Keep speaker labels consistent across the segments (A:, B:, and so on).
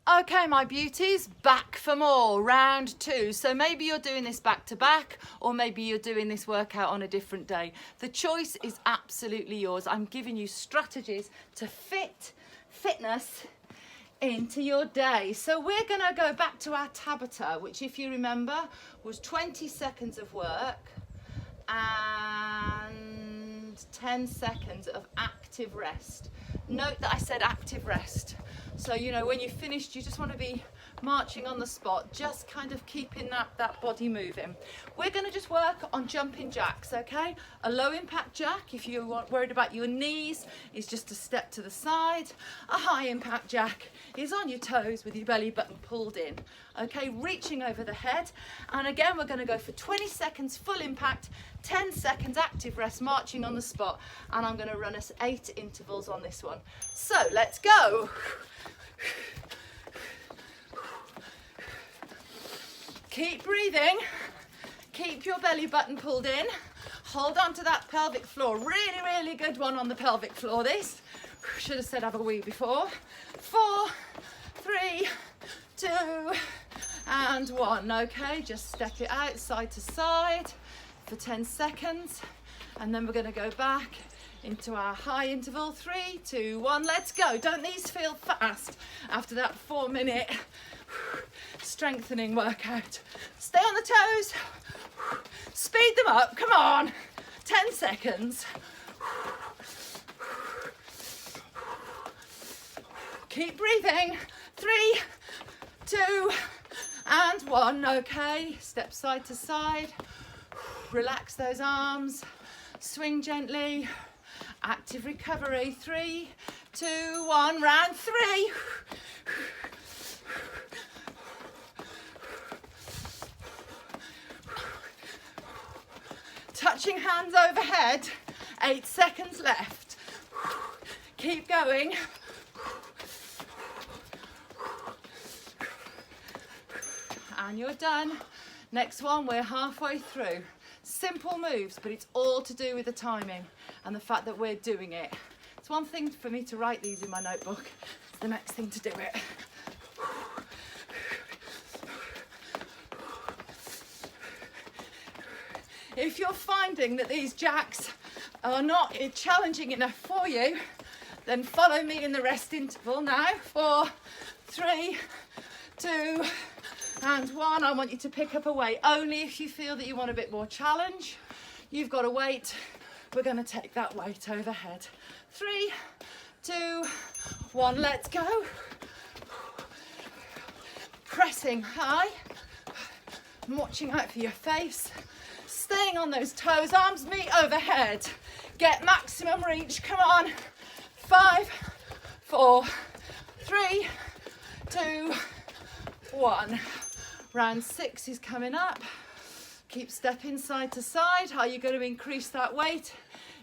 A: Okay, my beauties, back for more, round 2. So maybe you're doing this back to back, or maybe you're doing this workout on a different day. The choice is absolutely yours. I'm giving you strategies to fit fitness into your day. So we're gonna go back to our Tabata, which if you remember was 20 seconds of work and 10 seconds of active rest. Note that I said active rest. So, you know, when you've finished, you just want to be marching on the spot, just kind of keeping that body moving. We're going to just work on jumping jacks, okay? A low impact jack, if you're worried about your knees, is just a step to the side. A high impact jack is on your toes with your belly button pulled in, okay? Reaching over the head. And again, we're going to go for 20 seconds full impact, 10 seconds active rest, marching on the spot. And I'm going to run us 8 intervals on this one. So let's go. Keep breathing, keep your belly button pulled in, hold on to that pelvic floor. Really, really good one on the pelvic floor, this. Should have said have a wee before. 4, 3, 2, and 1. Okay, just step it out side to side for 10 seconds. And then we're going to go back into our high interval. 3, 2, 1, let's go. Don't these feel fast after that 4-minute strengthening workout? Stay on the toes, speed them up, come on. 10 seconds. Keep breathing. 3, 2, and 1. Okay, step side to side, relax those arms, swing gently. Active recovery. 3, 2, 1, round 3. Touching hands overhead. 8 seconds left. Keep going. And you're done. Next one, we're halfway through. Simple moves, but it's all to do with the timing and the fact that we're doing it. It's one thing for me to write these in my notebook. It's the next thing to do it. If you're finding that these jacks are not challenging enough for you, then follow me in the rest interval now. 4, 3, 2, and 1. I want you to pick up a weight. Only if you feel that you want a bit more challenge. You've got a weight. We're going to take that weight overhead. 3, 2, 1, let's go. Pressing high. I'm watching out for your face. Staying on those toes, arms meet overhead. Get maximum reach, come on. 5, 4, 3, 2, 1. Round 6 is coming up. Keep stepping side to side. Are you going to increase that weight?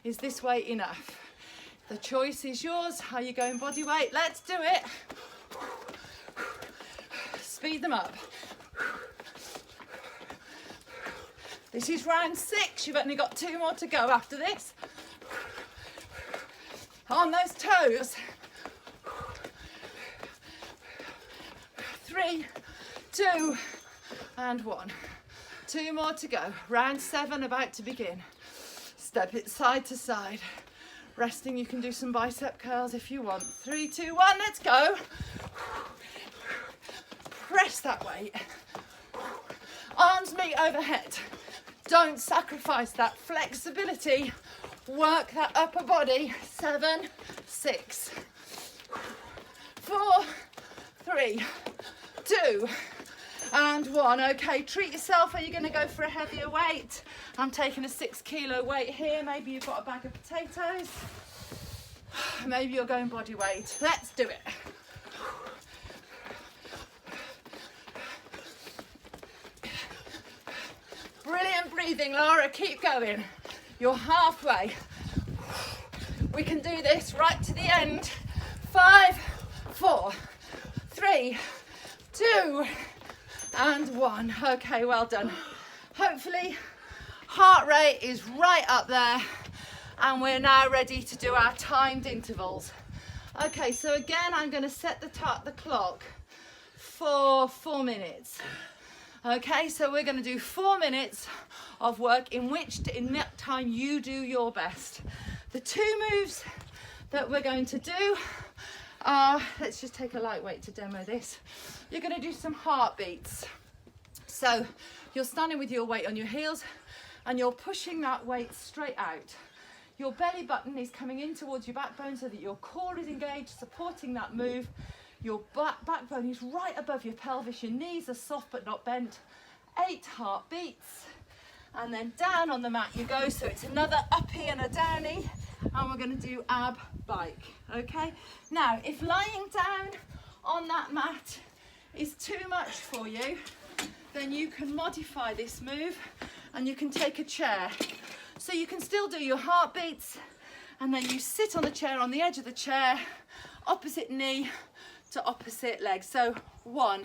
A: Is this weight enough? The choice is yours. Are you going body weight? Let's do it. Speed them up. This is round 6. You've only got 2 more to go after this. On those toes. 3, 2, and 1. 2 more to go. Round 7 about to begin. Step it side to side. Resting, you can do some bicep curls if you want. 3, 2, 1, let's go. Press that weight. Arms meet overhead. Don't sacrifice that flexibility. Work that upper body. 7, 6, 4, 3, 2, and 1. Okay, treat yourself. Are you going to go for a heavier weight? I'm taking a 6 kilo weight here. Maybe you've got a bag of potatoes. Maybe you're going body weight. Let's do it. Brilliant breathing, Laura. Keep going. You're halfway. We can do this right to the end. 5, 4, 3, 2, and 1. Okay, well done. Hopefully heart rate is right up there and we're now ready to do our timed intervals. Okay, so again I'm going to set the clock for 4 minutes. Okay, so we're going to do 4 minutes of work in that time you do your best. The 2 moves that we're going to do are, let's just take a lightweight to demo this. You're going to do some heartbeats. So you're standing with your weight on your heels and you're pushing that weight straight out. Your belly button is coming in towards your backbone so that your core is engaged, supporting that move. Your backbone is right above your pelvis. Your knees are soft but not bent. 8 heartbeats. And then down on the mat you go. So it's another uppy and a downy. And we're going to do ab bike. Okay? Now, if lying down on that mat is too much for you, then you can modify this move and you can take a chair. So you can still do your heartbeats and then you sit on the chair, on the edge of the chair, opposite knee to opposite leg. So 1,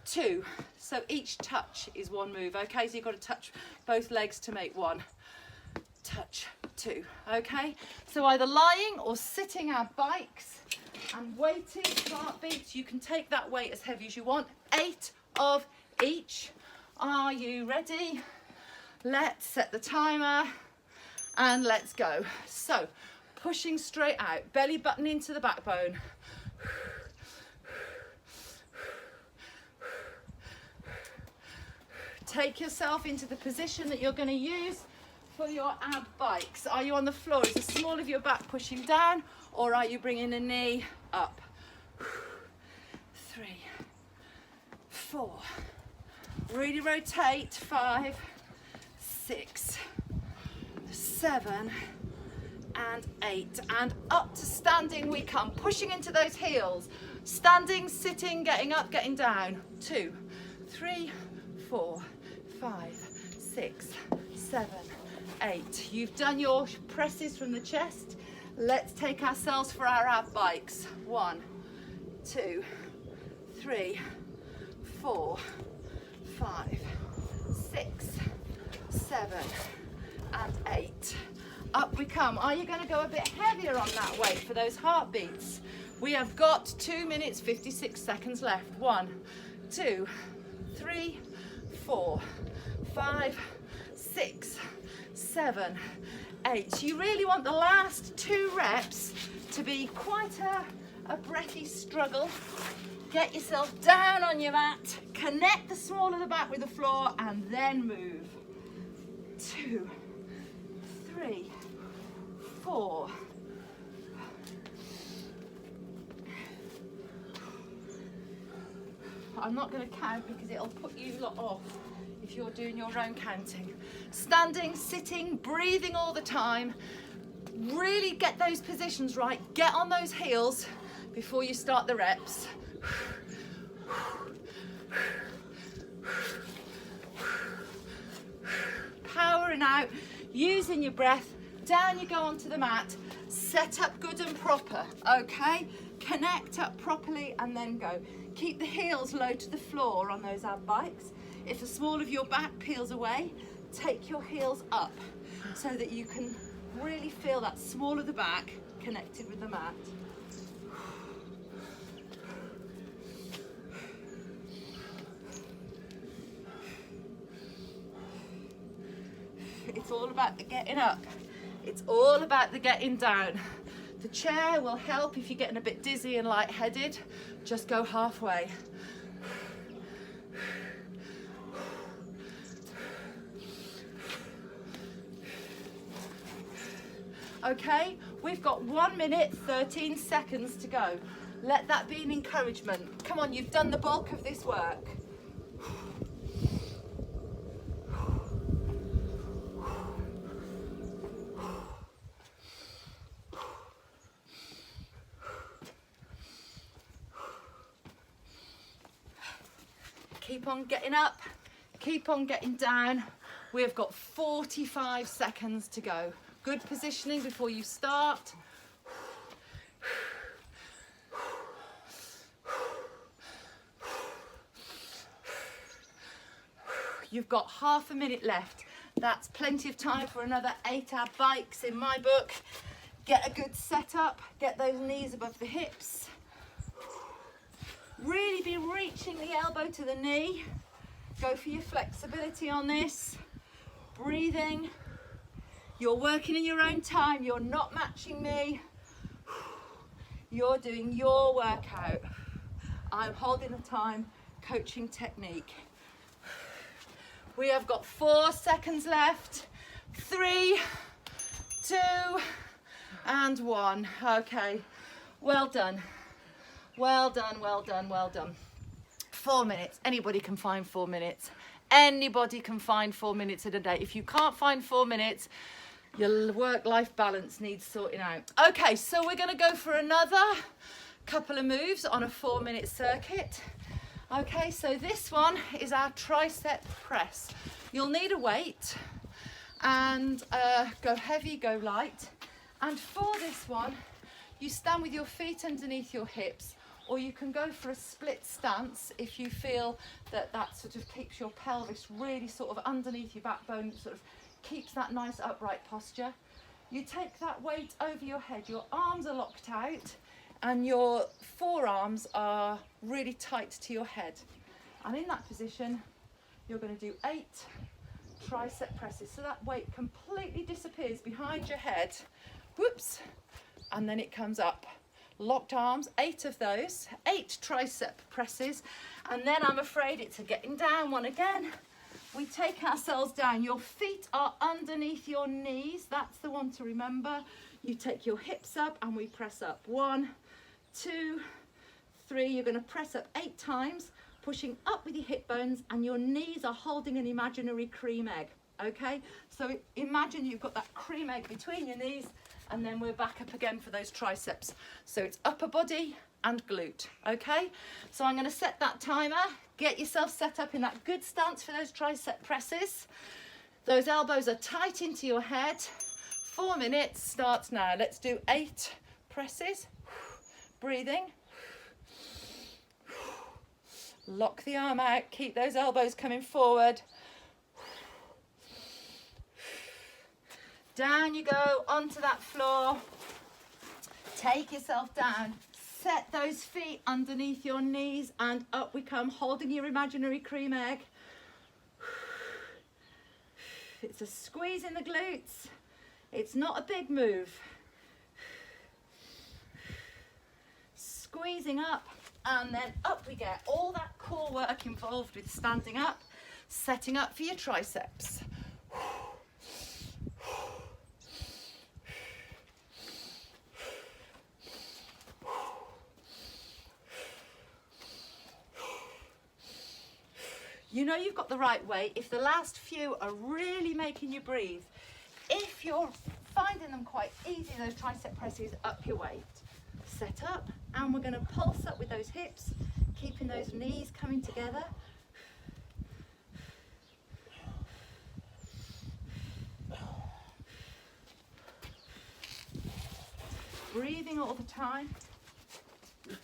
A: 2. So each touch is 1 move. Okay, so you've got to touch both legs to make 1. Touch, 2. Okay, so either lying or sitting our bikes and weighted heartbeats. You can take that weight as heavy as you want. 8 of each. Are you ready? Let's set the timer and let's go. So pushing straight out, belly button into the backbone. Take yourself into the position that you're going to use for your ab bikes. Are you on the floor? Is the small of your back pushing down or are you bringing a knee up? 3, 4. Really rotate. 5, 6, 7 and 8. And up to standing we come. Pushing into those heels. Standing, sitting, getting up, getting down. 2, 3, 4, 5, 6, 7, 8. You've done your presses from the chest. Let's take ourselves for our ab bikes. 1, 2, 3, 4, 5, 6, 7 and 8. Up we come. Are you going to go a bit heavier on that weight for those heartbeats? We have got 2 minutes 56 seconds left. 1, 2, 3, 4, 5, 6, 7, 8. You really want the last 2 reps to be quite a breathy struggle. Get yourself down on your mat, connect the small of the back with the floor and then move. 2, 3, 4. I'm not going to count because it'll put you lot off if you're doing your own counting. Standing, sitting, breathing all the time. Really get those positions right. Get on those heels before you start the reps. Powering out, using your breath. Down you go onto the mat. Set up good and proper, okay? Connect up properly and then go. Keep the heels low to the floor on those ab bikes. If the small of your back peels away, take your heels up so that you can really feel that small of the back connected with the mat. It's all about the getting up. It's all about the getting down. The chair will help if you're getting a bit dizzy and lightheaded. Just go halfway. Okay, we've got 1 minute, 13 seconds to go. Let that be an encouragement. Come on, you've done the bulk of this work. Keep on getting up, keep on getting down. We've got 45 seconds to go. Good positioning before you start. You've got half a minute left. That's plenty of time for another 8 ab bikes in my book. Get a good setup, get those knees above the hips. Really be reaching the elbow to the knee. Go for your flexibility on this. Breathing. You're working in your own time. You're not matching me. You're doing your workout. I'm holding the time, coaching technique. We have got 4 seconds left. 3, 2, and 1. Okay, well done. Well done, well done, well done. 4 minutes. Anybody can find 4 minutes. Anybody can find 4 minutes in a day. If you can't find 4 minutes, your work-life balance needs sorting out. Okay, so we're going to go for another couple of moves on a 4-minute circuit. Okay, so this one is our tricep press. You'll need a weight and go heavy, go light. And for this one, you stand with your feet underneath your hips, or you can go for a split stance if you feel that that sort of keeps your pelvis really sort of underneath your backbone, sort of keeps that nice upright posture. You take that weight over your head, your arms are locked out and your forearms are really tight to your head. And in that position, you're going to do 8 tricep presses. So that weight completely disappears behind your head. Whoops. And then it comes up. Locked arms, 8 of those, 8 tricep presses. And then I'm afraid it's a getting down one again. We take ourselves down. Your feet are underneath your knees. That's the one to remember. You take your hips up and we press up. 1, 2, 3. You're going to press up 8 times, pushing up with your hip bones, and your knees are holding an imaginary cream egg. Okay? So imagine you've got that cream egg between your knees, and then we're back up again for those triceps. So it's upper body and glute. Okay? So I'm going to set that timer. Get yourself set up in that good stance for those tricep presses. Those elbows are tight into your head. 4 minutes starts now. Let's do 8 presses. Breathing. Lock the arm out. Keep those elbows coming forward. Down you go onto that floor. Take yourself down. Set those feet underneath your knees and up we come, holding your imaginary cream egg. It's a squeeze in the glutes. It's not a big move. Squeezing up and then up we get. All that core work involved with standing up, setting up for your triceps. You know you've got the right weight if the last few are really making you breathe. If you're finding them quite easy, those tricep presses, up your weight. Set up, and we're going to pulse up with those hips, keeping those knees coming together. Breathing all the time.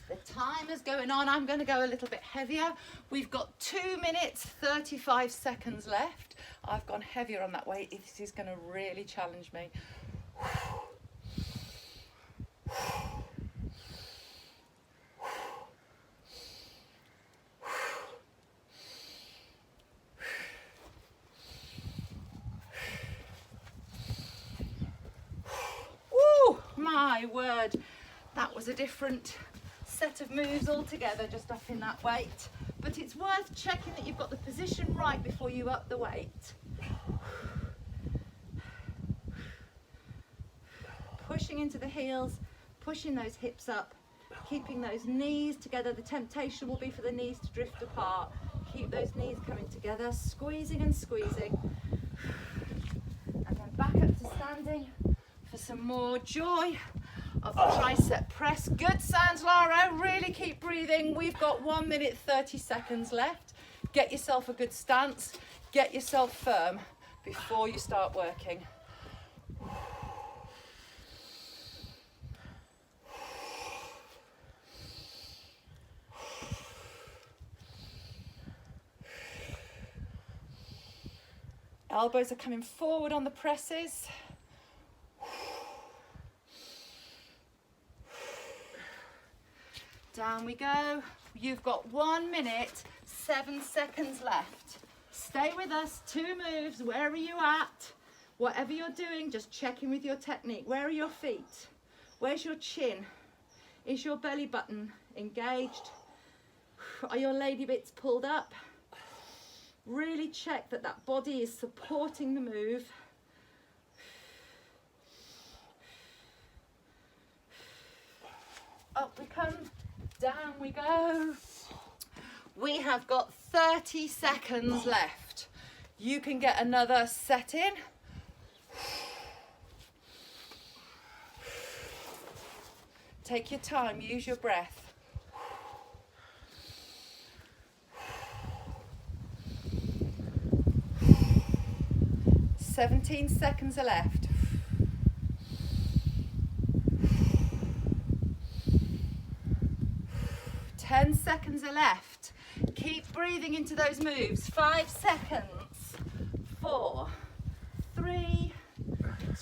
A: The timer's going on. I'm going to go a little bit heavier. We've got 2 minutes, 35 seconds left. I've gone heavier on that weight. This is going to really challenge me. Woo, my word. That was a different set of moves altogether, just up in that weight. But it's worth checking that you've got the position right before you up the weight. Pushing into the heels, pushing those hips up, keeping those knees together. The temptation will be for the knees to drift apart. Keep those knees coming together, squeezing and squeezing. And then back up to standing for some more joy of the tricep press. Good sounds, Lara. Really keep breathing. We've got 1 minute 30 seconds left. Get yourself a good stance. Get yourself firm before you start working. Elbows are coming forward on the presses. Down we go. You've got 1 minute, 7 seconds left. Stay with us, 2 moves, where are you at? Whatever you're doing, just check in with your technique. Where are your feet? Where's your chin? Is your belly button engaged? Are your lady bits pulled up? Really check that that body is supporting the move. Up we come, down we go. We have got 30 seconds left. You can get another set in. Take your time, use your breath. 17 seconds are left. Ten seconds are left. Keep breathing into those moves. 5 seconds. 4, 3,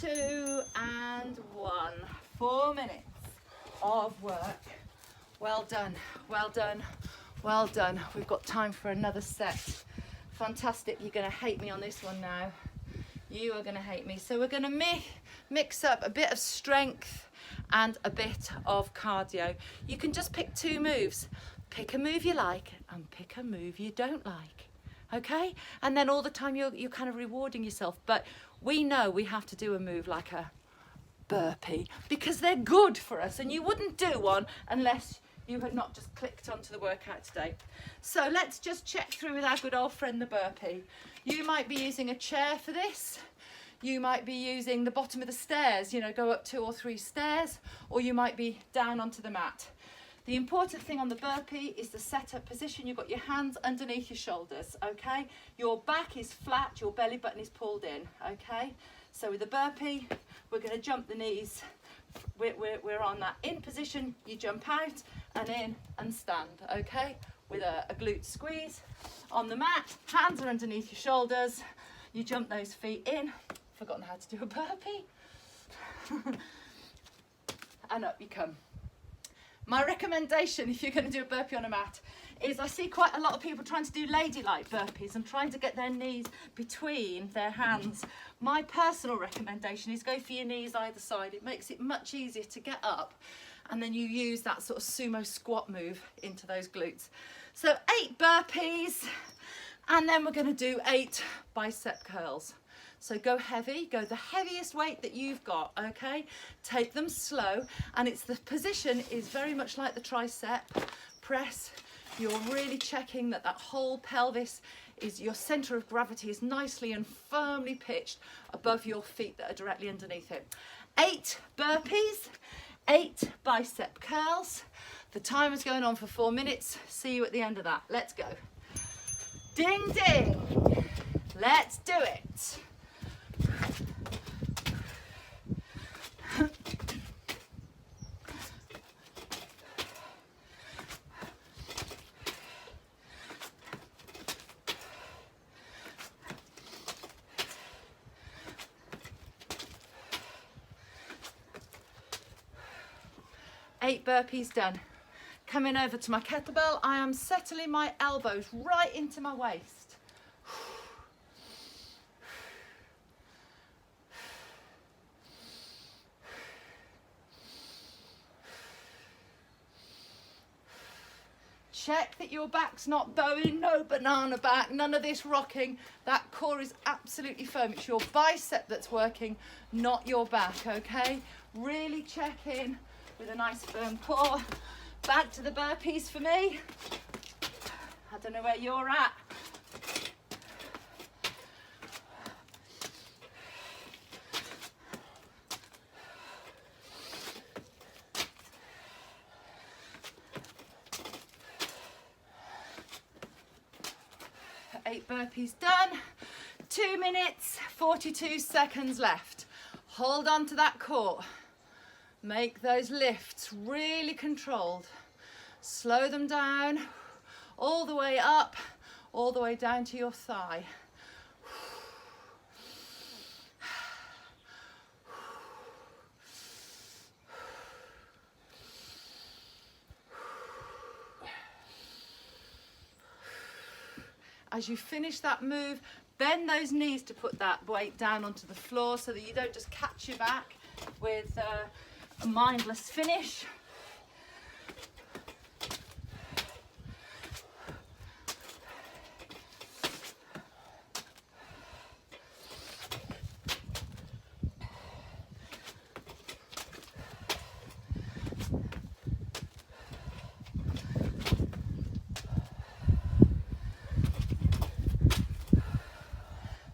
A: 2, and 1. 4 minutes of work. Well done, well done, well done. We've got time for another set. Fantastic. You're going to hate me on this one now. You are going to hate me. So we're going to mix up a bit of strength and a bit of cardio. You can just pick 2 moves. Pick a move you like and pick a move you don't like. Okay? And then all the time you're kind of rewarding yourself. But we know we have to do a move like a burpee because they're good for us, and you wouldn't do one unless you had not just clicked onto the workout today. So let's just check through with our good old friend the burpee. You might be using a chair for this. You might be using the bottom of the stairs, you know, go up 2 or 3 stairs, or you might be down onto the mat. The important thing on the burpee is the setup position. You've got your hands underneath your shoulders, okay? Your back is flat, your belly button is pulled in, okay? So with the burpee, we're going to jump the knees. We're on that in position. You jump out and in and stand, okay? With a glute squeeze. On the mat, hands are underneath your shoulders. You jump those feet in. Forgotten how to do a burpee. And up you come. My recommendation, if you're going to do a burpee on a mat, is I see quite a lot of people trying to do ladylike burpees and trying to get their knees between their hands. My personal recommendation is go for your knees either side. It makes it much easier to get up, and then you use that sort of sumo squat move into those glutes. So 8 burpees, and then we're going to do 8 bicep curls. So go heavy, go the heaviest weight that you've got, okay? Take them slow, and it's the position is very much like the tricep press. You're really checking that that whole pelvis is, your center of gravity is nicely and firmly pitched above your feet that are directly underneath it. 8 burpees, 8 bicep curls. The timer's going on for 4 minutes. See you at the end of that. Let's go. Ding, ding. Let's do it. Eight burpees done. Coming over to my kettlebell, I am settling my elbows right into my waist. Check that your back's not bowing, no banana back, none of this rocking. That core is absolutely firm. It's your bicep that's working, not your back, okay? Really check in with a nice firm core. Back to the burpees for me. I don't know where you're at. Eight burpees done. 2 minutes, 42 seconds left. Hold on to that core. Make those lifts really controlled. Slow them down all the way up, all the way down to your thigh. As you finish that move, bend those knees to put that weight down onto the floor so that you don't just catch your back with a mindless finish.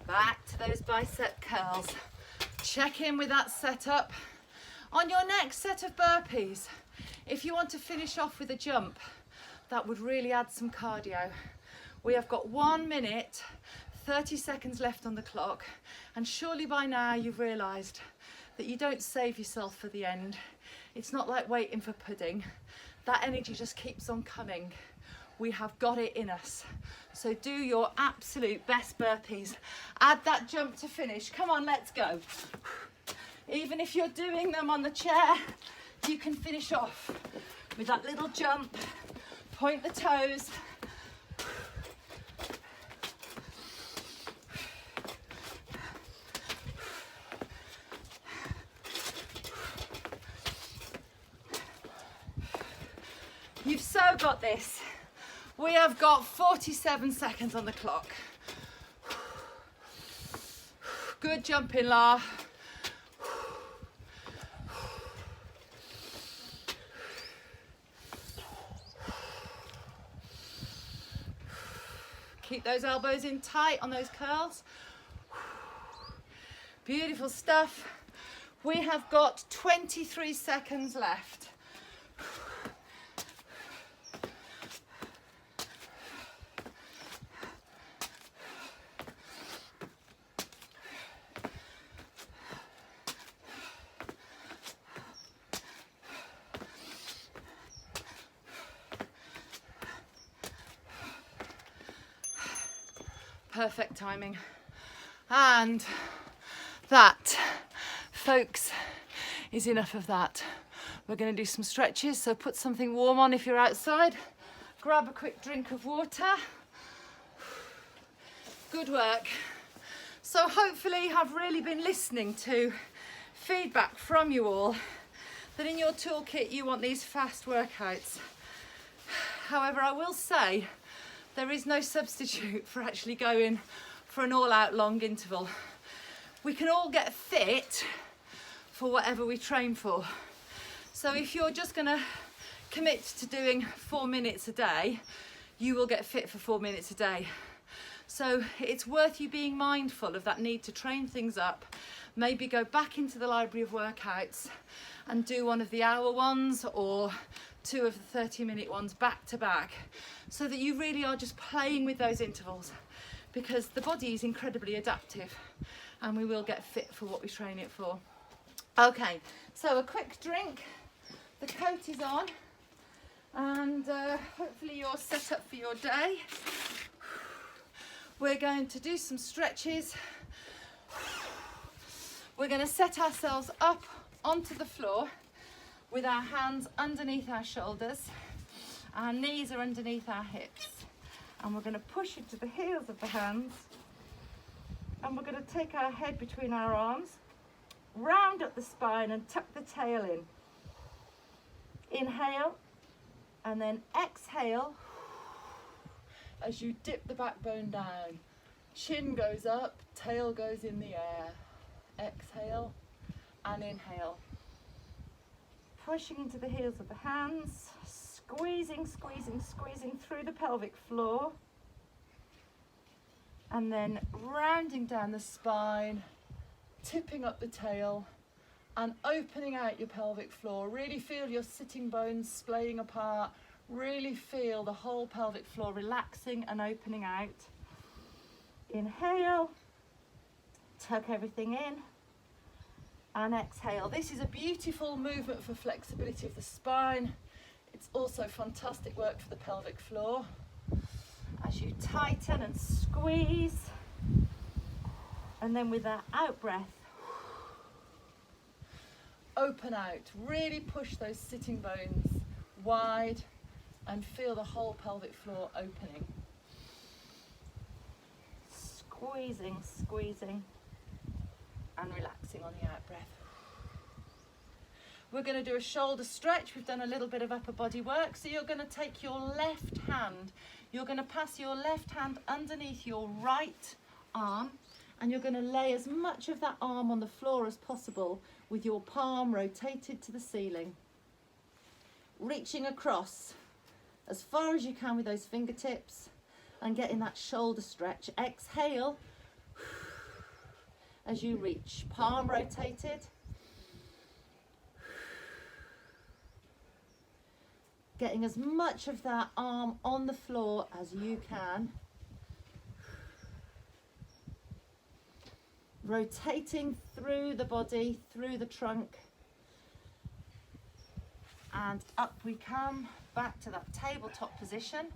A: Back to those bicep curls. Check in with that setup. On your next set of burpees, if you want to finish off with a jump, that would really add some cardio. We have got 1 minute, 30 seconds left on the clock, and surely by now you've realised that you don't save yourself for the end. It's not like waiting for pudding. That energy just keeps on coming. We have got it in us. So do your absolute best burpees. Add that jump to finish. Come on, let's go. Even if you're doing them on the chair, you can finish off with that little jump. Point the toes. You've so got this. We have got 47 seconds on the clock. Good jumping, La. Keep those elbows in tight on those curls. Beautiful stuff. We have got 23 seconds left. Perfect timing. And that, folks, is enough of that. We're going to do some stretches, so put something warm on if you're outside. Grab a quick drink of water. Good work. So hopefully I've really been listening to feedback from you all that in your toolkit you want these fast workouts. However, I will say there is no substitute for actually going for an all-out long interval. We can all get fit for whatever we train for. So if you're just going to commit to doing 4 minutes a day, you will get fit for 4 minutes a day. So it's worth you being mindful of that need to train things up. Maybe go back into the library of workouts and do one of the hour ones or 2 of the 30-minute ones back to back, so that you really are just playing with those intervals, because the body is incredibly adaptive and we will get fit for what we train it for. Okay, so a quick drink, the coat is on, and hopefully you're set up for your day. We're going to do some stretches. We're going to set ourselves up onto the floor with our hands underneath our shoulders. Our knees are underneath our hips. And we're going to push into the heels of the hands. And we're going to take our head between our arms, round up the spine and tuck the tail in. Inhale, and then exhale as you dip the backbone down. Chin goes up, tail goes in the air. Exhale and inhale. Pushing into the heels of the hands, squeezing, squeezing, squeezing through the pelvic floor. And then rounding down the spine, tipping up the tail and opening out your pelvic floor. Really feel your sitting bones splaying apart. Really feel the whole pelvic floor relaxing and opening out. Inhale, tuck everything in, and exhale. This is a beautiful movement for flexibility of the spine. It's also fantastic work for the pelvic floor. As you tighten and squeeze, and then with that out breath, open out. Really push those sitting bones wide and feel the whole pelvic floor opening. squeezing, squeezing, and relaxing on the out breath. We're going to do a shoulder stretch. We've done a little bit of upper body work. So you're going to take your left hand, you're going to pass your left hand underneath your right arm, and you're going to lay as much of that arm on the floor as possible with your palm rotated to the ceiling. Reaching across as far as you can with those fingertips and getting that shoulder stretch. Exhale as you reach, palm rotated. Getting as much of that arm on the floor as you can. Rotating through the body, through the trunk. And up we come, back to that tabletop position.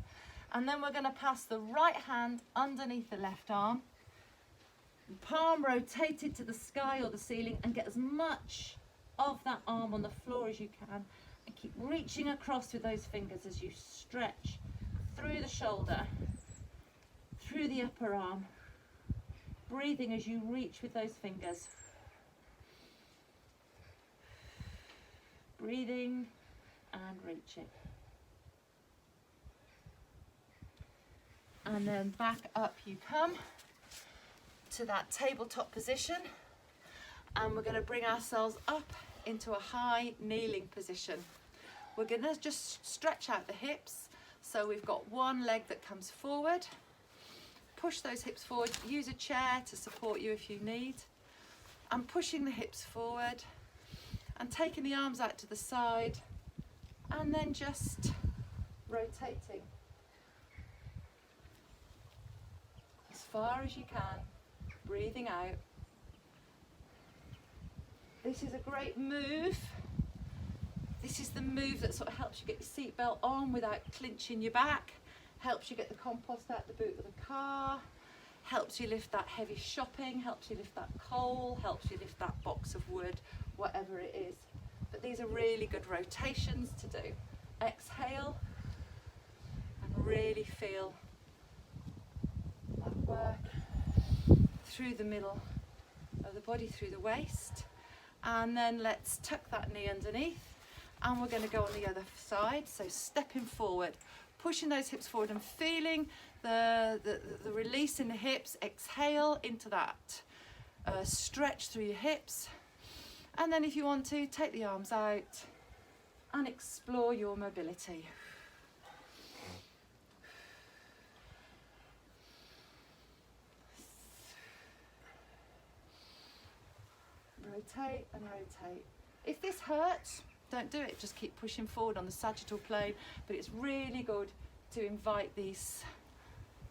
A: And then we're going to pass the right hand underneath the left arm. Palm rotated to the sky or the ceiling, and get as much of that arm on the floor as you can. And keep reaching across with those fingers as you stretch through the shoulder, through the upper arm. Breathing as you reach with those fingers. Breathing and reaching. And then back up you come to that tabletop position. And we're going to bring ourselves up into a high kneeling position. We're going to just stretch out the hips. So we've got one leg that comes forward. Push those hips forward. Use a chair to support you if you need. And pushing the hips forward and taking the arms out to the side, and then just rotating as far as you can, breathing out. This is a great move. This is the move that sort of helps you get your seatbelt on without clinching your back, helps you get the compost out the boot of the car, helps you lift that heavy shopping, helps you lift that coal, helps you lift that box of wood, whatever it is. But these are really good rotations to do. Exhale and really feel that work through the middle of the body, through the waist. And then let's tuck that knee underneath, and we're going to go on the other side. So stepping forward, pushing those hips forward and feeling the release in the hips. Exhale into that stretch through your hips. And then if you want to, take the arms out and explore your mobility. Rotate and rotate. If this hurts, don't do it. Just keep pushing forward on the sagittal plane. But it's really good to invite these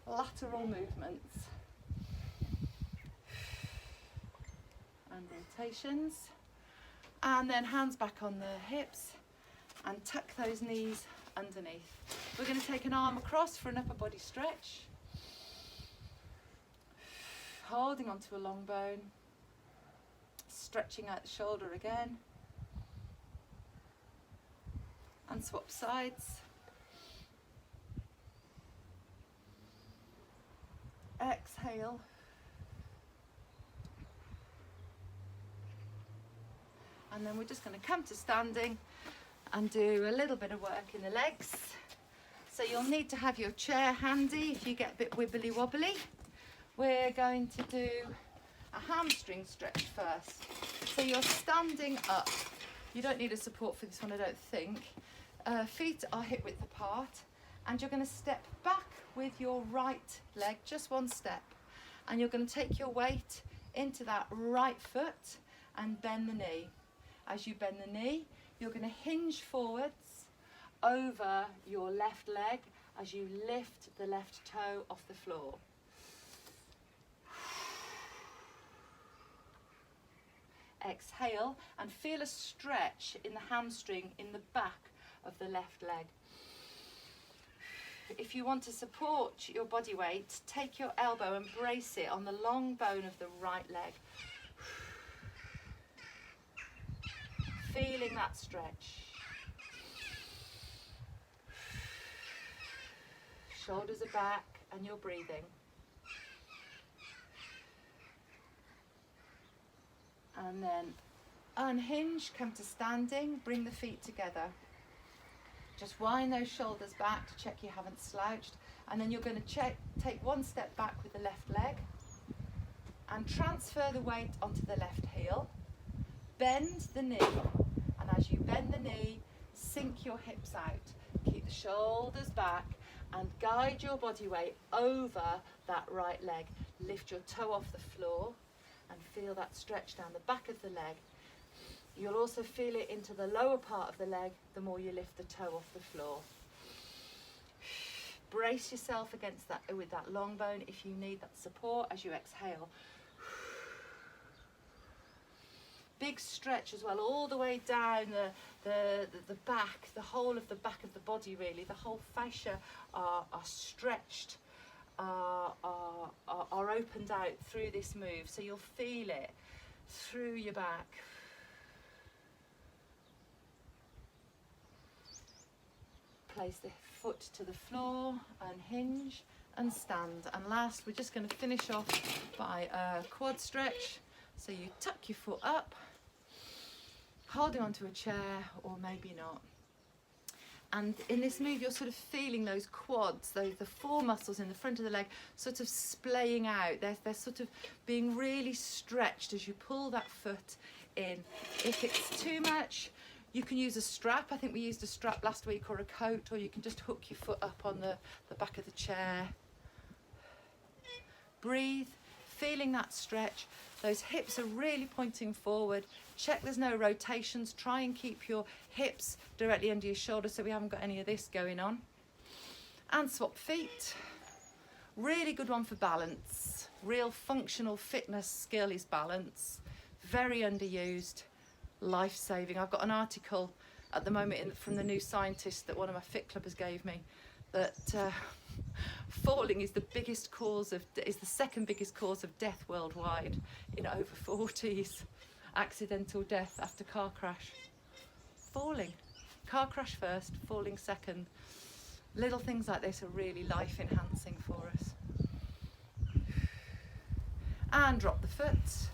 A: lateral movements and rotations. And then hands back on the hips and tuck those knees underneath. We're going to take an arm across for an upper body stretch. Holding onto a long bone. Stretching out the shoulder again. And swap sides. Exhale. And then we're just going to come to standing and do a little bit of work in the legs. So you'll need to have your chair handy if you get a bit wibbly wobbly. We're going to do a hamstring stretch first. So you're standing up. You don't need a support for this one, I don't think. Feet are hip width apart, and you're going to step back with your right leg, just one step. And you're going to take your weight into that right foot and bend the knee. As you bend the knee, you're going to hinge forwards over your left leg as you lift the left toe off the floor. Exhale and feel a stretch in the hamstring in the back of the left leg. If you want to support your body weight, take your elbow and brace it on the long bone of the right leg. Feeling that stretch. Shoulders are back and you're breathing. And then unhinge, come to standing, bring the feet together. Just wind those shoulders back to check you haven't slouched. And then you're going to take one step back with the left leg and transfer the weight onto the left heel. Bend the knee, and as you bend the knee, sink your hips out. Keep the shoulders back and guide your body weight over that right leg. Lift your toe off the floor and feel that stretch down the back of the leg. You'll also feel it into the lower part of the leg the more you lift the toe off the floor. Brace yourself against that with that long bone if you need that support as you exhale. Big stretch as well, all the way down the back, the whole of the back of the body really. The whole fascia are stretched, are opened out through this move. So you'll feel it through your back. Place the foot to the floor, unhinge and stand. And last, we're just going to finish off by a quad stretch. So you tuck your foot up, holding onto a chair or maybe not. And in this move, you're sort of feeling those quads, the four muscles in the front of the leg sort of splaying out. They're sort of being really stretched as you pull that foot in. If it's too much, you can use a strap. I think we used a strap last week, or a coat, or you can just hook your foot up on the back of the chair. Breathe, feeling that stretch. Those hips are really pointing forward. Check there's no rotations. Try and keep your hips directly under your shoulders so we haven't got any of this going on. And swap feet. Really good one for balance. Real functional fitness skill is balance. Very underused, life-saving. I've got an article at the moment from the New Scientist that one of my fit clubbers gave me that falling is the second biggest cause of death worldwide in over 40s. Accidental death after car crash. Falling. Car crash first, falling second. Little things like this are really life enhancing for us. And drop the foot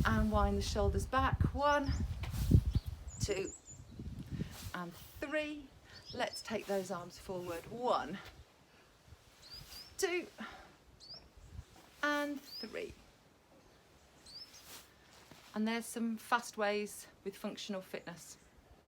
A: and wind the shoulders back. 1, 2 and 3. Let's take those arms forward. 1, 2 and 3. And there's some fast ways with functional fitness.